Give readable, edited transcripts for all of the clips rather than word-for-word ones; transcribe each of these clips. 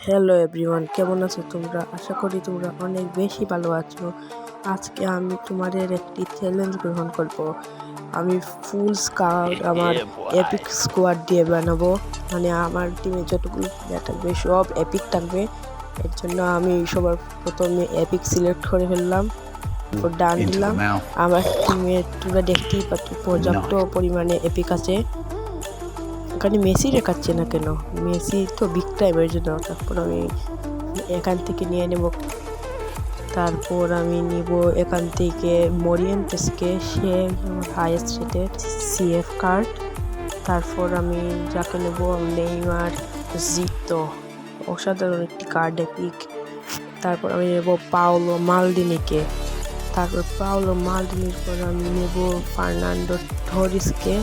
Hello everyone, কেমন আছো তোমরা? আশা করি তোমরা অনেক বেশি ভালো আছো। আজকে আমি তোমাদের একটি চ্যালেঞ্জ গ্রহণ করব। আমি ফুল স্কোয়াড আমার এপিক স্কোয়াড দিয়ে বানাবো। মানে আমার টিমে যতগুলো প্লেয়ার থাকবে সব এপিক থাকবে। এর জন্য আমি সবার প্রথমে এপিক সিলেক্ট করে ফেললাম, ডান দিলাম। আমার টিমে তোমরা দেখতেই পাচ্ছ পর্যাপ্ত পরিমাণে এপিক আছে। এখানে মেসি দেখাচ্ছে না কেন? মেসি তো বিগ টাইমের জন্য। তারপর আমি এখান থেকে নিয়ে নেব। তারপর আমি নিব এখান থেকে মরিয়েন্টেসকে, সে আমার হাইয়েস্ট রেটেড সিএফ কার্ড। তারপর আমি যাকে নেব নেইমার জিতো, অসাধারণ একটি কার্ড এপিক। তারপর আমি নেব পাওলো মালদিনিকে। তারপর পাওলো মালদিনির পর আমি নেব ফার্নান্ডো টরিসকে।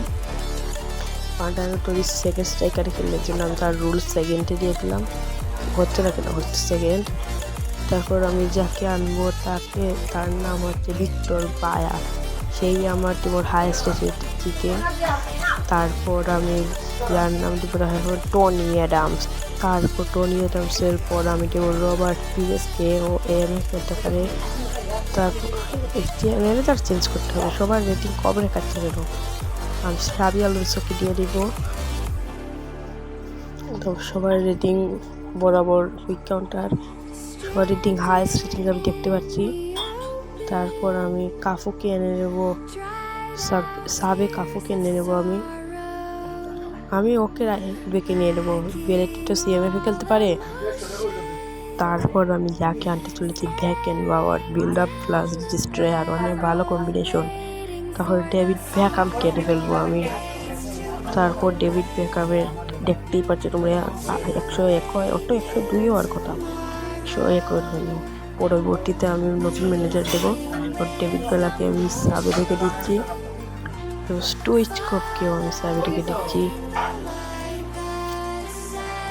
ফার্নান্ডো টরিস সেকেন্ড স্ট্রাইকারে খেলার জন্য আমি তার রুল সেকেন্ডে দিয়ে দিলাম, হচ্ছে না কেন, হচ্ছে সেকেন্ড। তারপর আমি যাকে আনবো তার নাম হচ্ছে ভিক্টর বায়া, সেই আমার টিমের হাইয়েস্ট রেটেড। তারপর আমি যার নাম দিব টনি অ্যাডামস। তারপর টনি অ্যাডামসের পর আমি দেব রবার্ট পিএসকে, ও এএমএ খেলতে পারে। তারপর ম্যানেজার চেঞ্জ করতে হবে, সবার রেটিং কম রেখাচ্ছে কেন? আমি সাবি আলোনসোকে দিয়ে দিব। তো সবার রেটিং বরাবর কুইক কাউন্টার, সবার রেটিং হাইয়েস্ট রেটিং আমি দেখতে পাচ্ছি। তারপর আমি কাফুকে এনে নেব, সাবে কাফুকে এনে নেব। আমি ওকে বেঁকে নিয়ে নেবো, বেলেটি তো সিএমএফে খেলতে পারে। তারপর আমি যাকে আনতে চলেছি ভ্যাকেন বাওয়ার, বিল্ড আপ প্লাস ডিস্ট্রয়ার, অনেক ভালো কম্বিনেশন। তাহলে ডেভিড ব্যাকহাম কেটে ফেলবো আমি। তারপর ডেভিড ব্যাকহামের দেখতেই পাচ্ছি তোমরা 101 হয়, অত 102 হওয়ার কথা, 101 করে ফেলবো। পরবর্তীতে আমি নতুন ম্যানেজার দেবো। ডেভিড বেলাকে আমি সাবে রেখে দিচ্ছি, স্টোইচকোভকেও আমি সাবে রেখে দিচ্ছি।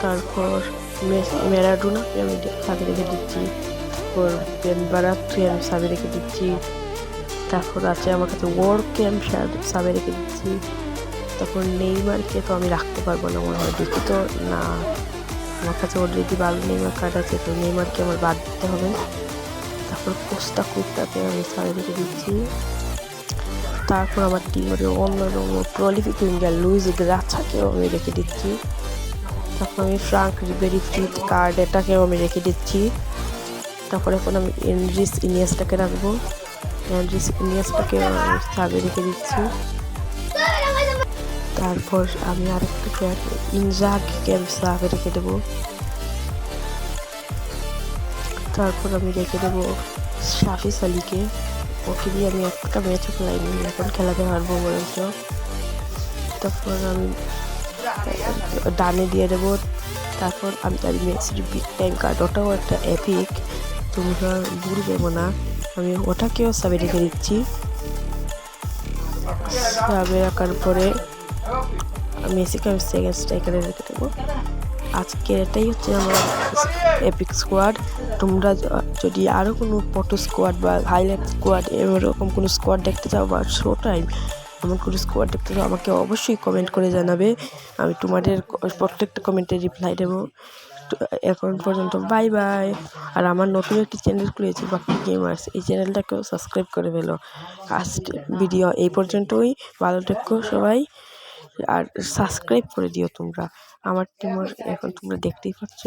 তারপর ম্যারাডোনাকে আমি সাবে রেখে দিচ্ছি। তারপর বেনবারাককে আমি সাবে রেখে দিচ্ছি। তারপর আছে আমার কাছে ওয়ার্ডকে আমি সাবে রেখে দিচ্ছি। তারপর নেইমারকে তো আমি রাখতে পারবো না মনে হয়, দেখি তো না, আমার কাছে অলরেডি ভালো নেইমার কার্ড আছে, তো নেইমারকে আমার বাদ দিতে হবে। তারপর কোস্টা কুর্তাকে আমি সাবে রেখে দিচ্ছি। তারপর আমার টিমের অন্যতম প্রলিফিক উইঙ্গার লুইস গ্রাচাকেও আমি রেখে দিচ্ছি। তারপর আমি ফ্রাঙ্ক রিবেরি ফ্রিট কার্ড, এটাকেও আমি রেখে দিচ্ছি। তারপর এখন আমি এন্ড্রিস ইনিয়েস্টাকে রাখবো, এন্ড্রিস ইনিয়েস্টাকে আমি সাবে রেখে দিচ্ছি। তারপর আমি আরেকটা প্লেয়ার ইনজাগিকে আমি সাবে রেখে দেবো। তারপর আমি রেখে দেবো শাফিস আলীকে, ওকে দিয়ে আমি একটা ম্যাচও খেলাইনি, এখন খেলাতে পারবো বরঞ্চ। তারপর আমি ডানে দিয়ে দেবো। তারপর আমি তার মেসির বিগ টাইম কার্ড, ওটাও একটা এপিক, তোমরা ভুল দেবো না, আমি ওটাকেও সাবে রেখে দিচ্ছি। সাবে রাখার পরে মেসিকে আমি সেকেন্ড স্ট্রাইকারে রেখে দেবো। আজকে এটাই হচ্ছে আমার এপিক স্কোয়াড। তোমরা যদি আরও কোনো ফটো স্কোয়াড বা হাইলাইট স্কোয়াড এরকম কোনো স্কোয়াড দেখতে চাও, বা শো টাইম এমন কোনো স্কোয়াড দেখতে চাও, আমাকে অবশ্যই কমেন্ট করে জানাবে, আমি তোমাদের প্রত্যেকটা কমেন্টে রিপ্লাই দেবো। এখন পর্যন্ত বাই বাই। আর আমার নতুন একটি চ্যানেল খুলেছি বাকি গেমার্স, এই চ্যানেলটাকেও সাবস্ক্রাইব করে ফেলো। আজকে ভিডিও এই পর্যন্তই, ভালো থেকো সবাই, আর সাবস্ক্রাইব করে দিও তোমরা। আমার টিমের এখন তোমরা দেখতেই পাচ্ছ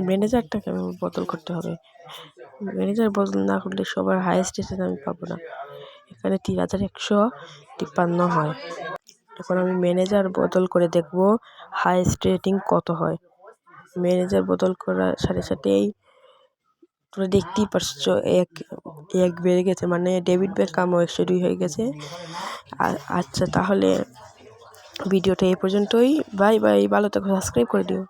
ম্যানেজারটাকে আমি বদল করতে হবে, ম্যানেজার বদল না করলে সবার হাইয়েস্ট রেটেড আমি পাবো না। এখানে 3153 হয়। এখন আমি ম্যানেজার বদল করে দেখব হাইয়েস্ট রেটিং কত হয়। ম্যানেজার বদল করার সাথে সাথেই তোমরা দেখতেই পারছো এক বেড়ে গেছে, মানে ডেভিড বেকহামও 102 হয়ে গেছে। আচ্ছা তাহলে ভিডিওটা এই পর্যন্তই, বাই বাই, ভালো থেকো, সাবস্ক্রাইব করে দিও।